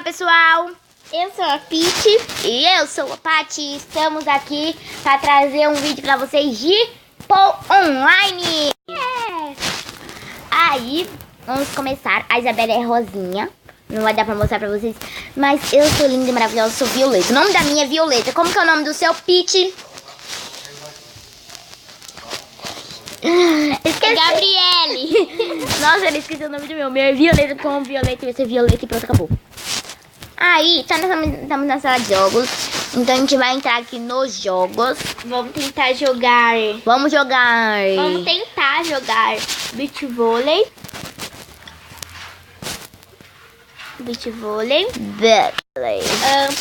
Fala, pessoal! Eu sou a Pete. E eu sou a Paty. Estamos aqui para trazer um vídeo para vocês de Pou Online. Aí, vamos começar. A Isabela é rosinha. Não vai dar para mostrar para vocês. Mas eu sou linda e maravilhosa, sou Violeta. O nome da minha é Violeta. Como que é o nome do seu, Pete? Esqueci. Gabriele. Nossa, ele esqueceu o nome do meu. Meu é Violeta com Violeta. Vai ser Violeta e pronto, acabou. Aí, estamos na sala de jogos. Então a gente vai entrar aqui nos jogos. Vamos tentar jogar. Vamos jogar. Vamos tentar jogar beach vôlei. Beach vôlei.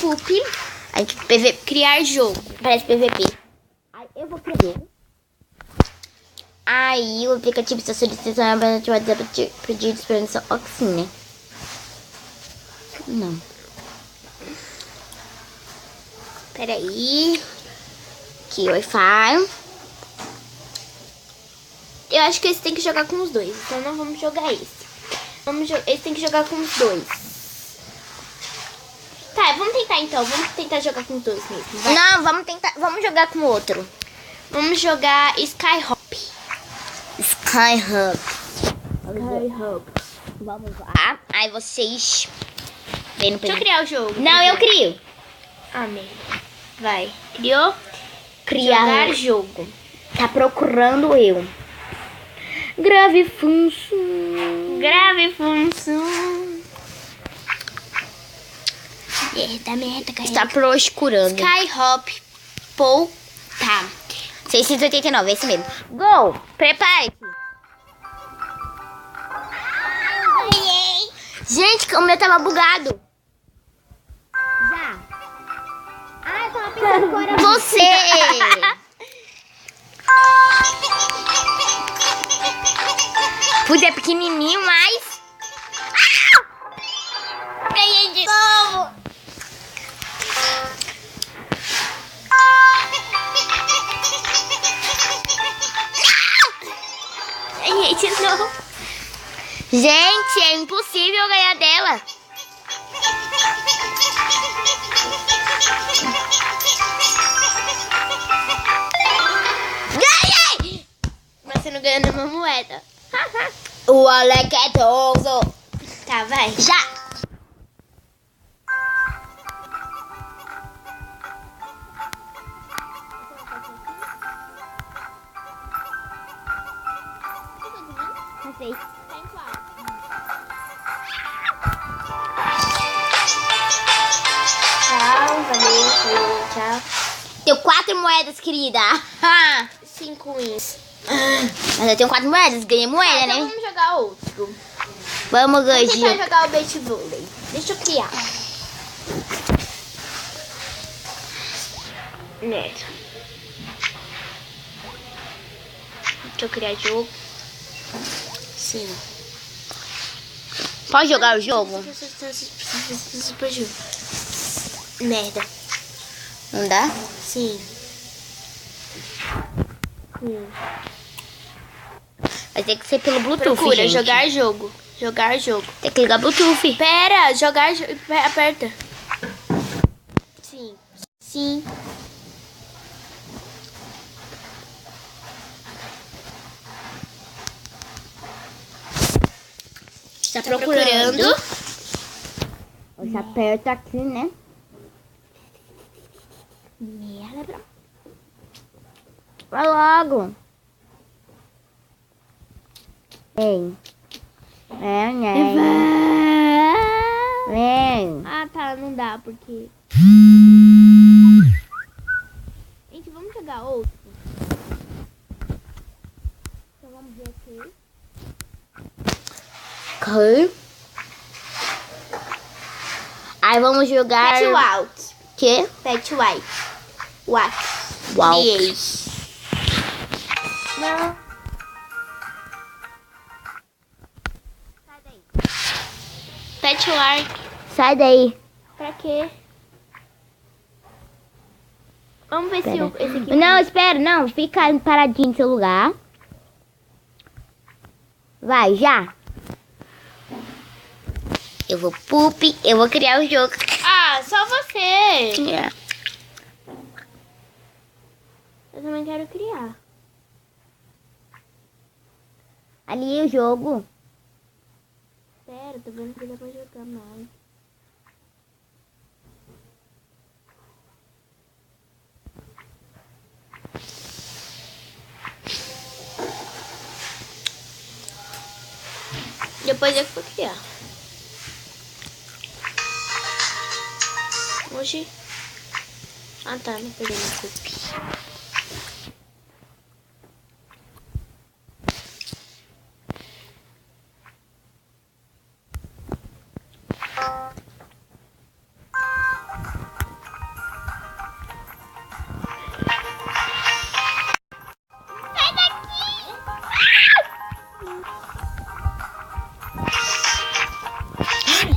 Pup. A gente PVP. Criar jogo. Parece PVP. Aí eu vou criar jogo. Aí o aplicativo está solicitando para ativar pedidos para edição Oxine. Não. Peraí. Aqui, Wi-Fi. Eu acho que esse tem que jogar com os dois. Então não vamos jogar esse. Esse tem que jogar com os dois. Tá, vamos tentar então. Vamos tentar jogar com os dois mesmo. Vai. Não, vamos jogar com o outro. Vamos jogar Skyhop. Skyhop. Skyhop. Vamos lá. Aí vocês... Deixa eu criar o jogo. Não, eu crio. Amém. Vai. Criou? Criar Jogar jogo. Tá procurando eu. Grave função. Grave função. Merda, carrega. Está procurando. Skyhop. Pou. Tá. 689, é esse mesmo. Go! Prepare-se. Gente, o meu tava bugado. Já. Ah, eu tava pensando agora. Você! Putz, é pequenininho, mas... Ganhei de novo. Ganhei de novo. Gente, é impossível ganhar dela. Ganhei! Mas você não ganhou nenhuma moeda. O Alec é toso. Tá, vai. Já! Passei. Tchau, valeu, tchau. Tenho 4 moedas, querida. 5 wins. Mas eu tenho 4 moedas, ganhei moeda, Então né? vamos jogar outro. Vamos, Vamos tentar Gandinho. jogar o beach vôlei. Deixa eu criar. Neto. Deixa eu criar jogo. Sim. Pode jogar o jogo? Merda. Não dá? Sim. Vai ter que ser pelo Bluetooth, Procura gente. jogar jogo. Jogar jogo. Tem que ligar Bluetooth. Pera, jogar jogo. Aperta. Sim. Sim. Tá procurando. Você aperta aqui, né? Merda. Vai logo. Vem. Vem. Vem. Ah, tá, não dá, porque... Gente, vamos jogar outro? Então vamos ver aqui. Ok. Aí vamos jogar... Pet Out. Que? Pet White. What? Uau. Não. Sai daí. Patchwork. Sai daí. Pra quê? Vamos ver se Pera. esse aqui... Não, espera, não. Fica paradinho no seu lugar. Vai, já. Eu vou Pupi, eu vou criar o jogo. Ah, só você. É. Eu também quero criar. Ali é o jogo. Sério, tô vendo que dá pra jogar mais. Depois eu vou criar. Hoje. Ah tá, não peguei meu Pupi.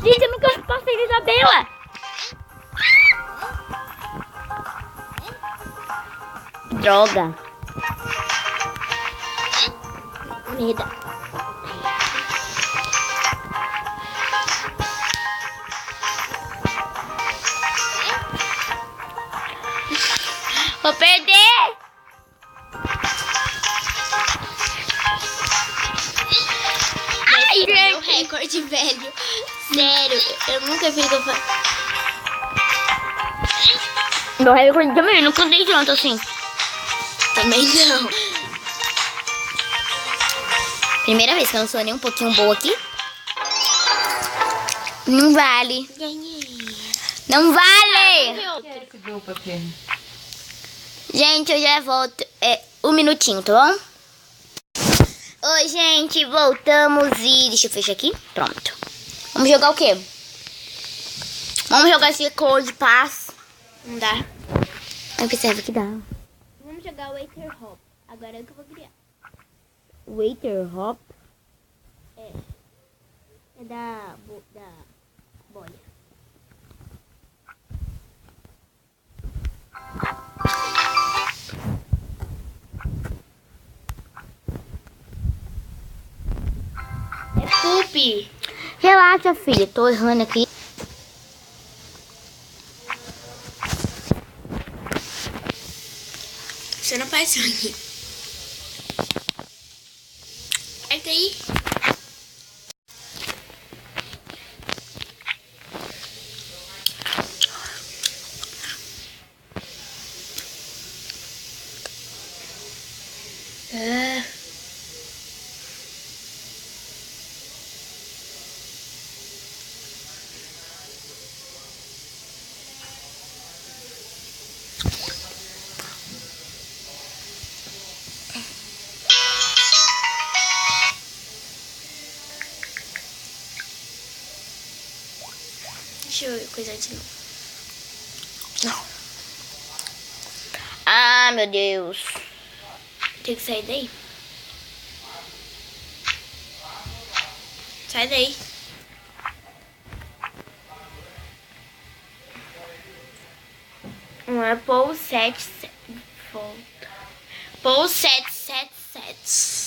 Gente, eu nunca passei da Isabela. Droga. Merda. Vou perder. Ai, Meu gente. recorde, velho. Sério, eu nunca vi que eu faço. Meu recorde também, eu nunca dei tanto assim. Também não. Primeira vez que eu não sou nem um pouquinho boa aqui. Não vale. Ganhei. Não vale. Esse grupo aqui. Gente, eu já volto. Um minutinho, tá bom? Oi, gente, voltamos e... Deixa eu fechar aqui. Pronto. Vamos jogar o quê? Vamos jogar esse cor de paz. Não dá. Ai, que serve que dá. Vamos jogar o Waiter Hop. Agora é o que eu vou criar. Waiter Hop. É da bolha. É Pupi. Relaxa, filha. Tô errando aqui. Você não faz sangue. Aperta aí. Deixa eu coisar de novo. Ah, meu Deus. Tem que sair daí. Sai daí. Um é Paul 7. Paul 777.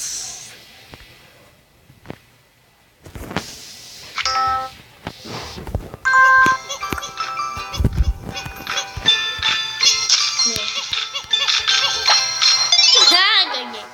Ah, ganhei.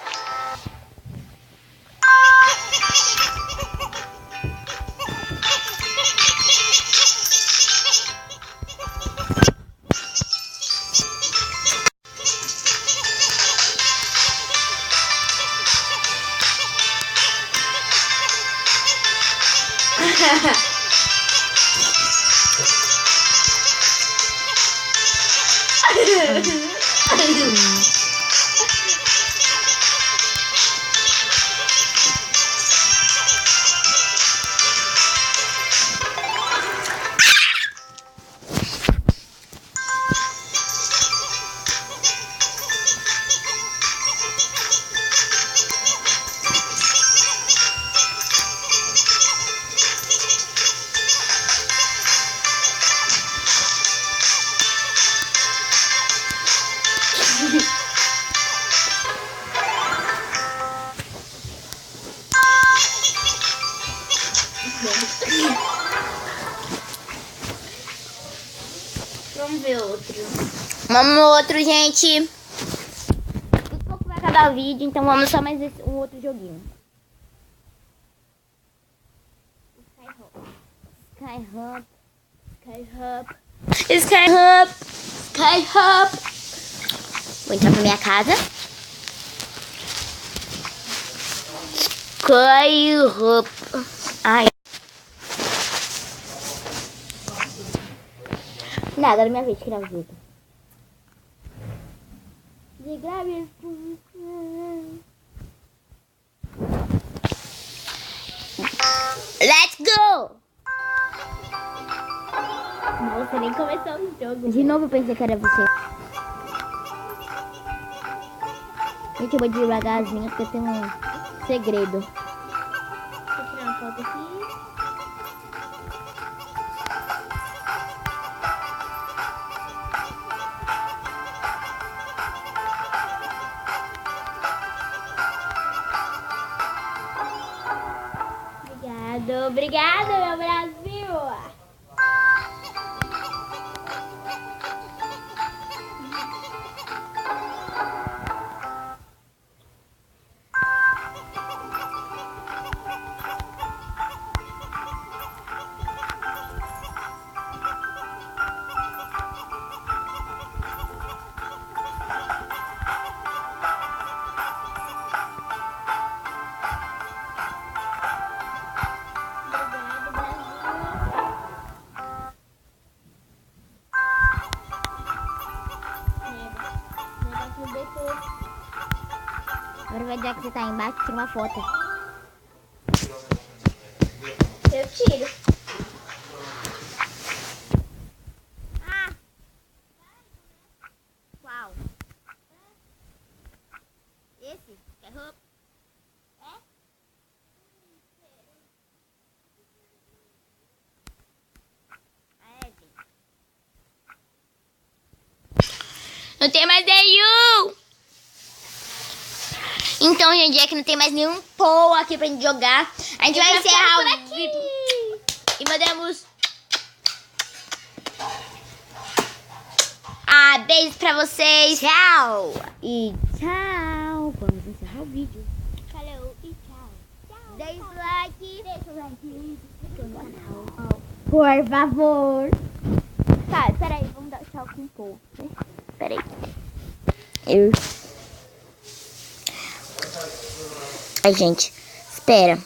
Vamos ver outro. Vamos no outro, gente. Daqui a pouco vai acabar o vídeo, então vamos só mais um outro joguinho. Skyhop. Skyhop. Skyhop. Skyhop. Vou entrar pra minha casa. Skyhop. Ai. Não, agora é minha vez de criar o jogo. De grave. Let's go! Nossa, nem começou o jogo. De novo eu pensei que era você. Gente, eu vou devagarzinho porque tem um segredo. Deixa eu tirar uma foto aqui. Obrigado, meu Brasil! Agora vai dizer que você tá aí embaixo e tira uma foto. Eu tiro. Ah! Qual? Esse? É roupa? Não tem mais nenhum! Então, gente, já que não tem mais nenhum Paul aqui pra gente jogar, a gente vai encerrar o vídeo. E mandamos... beijos pra vocês. Tchau! E tchau! Vamos encerrar o vídeo. Falou e tchau. Deixa o like. Deixa o like. Por favor. Tá, peraí, vamos dar tchau com o povo, né? Peraí. Eu... Ai, gente. Espera.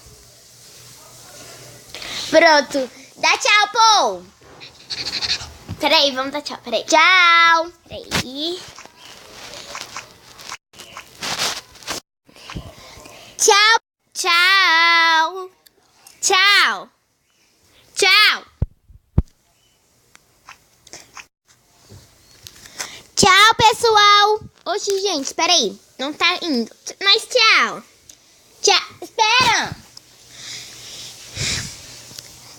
Pronto. Dá tchau, Paul. Peraí, vamos dar tchau, peraí. Tchau. Peraí. Tchau. Tchau. Tchau. Tchau. Tchau, pessoal. Oxi, gente, espera aí. Não tá indo. Mas tchau. Tchau. Espera.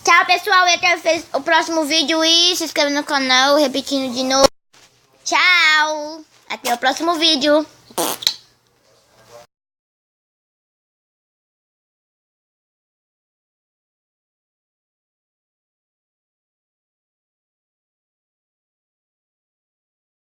Tchau, pessoal. E até o próximo vídeo. E se inscreva no canal. Repetindo de novo. Tchau. Até o próximo vídeo.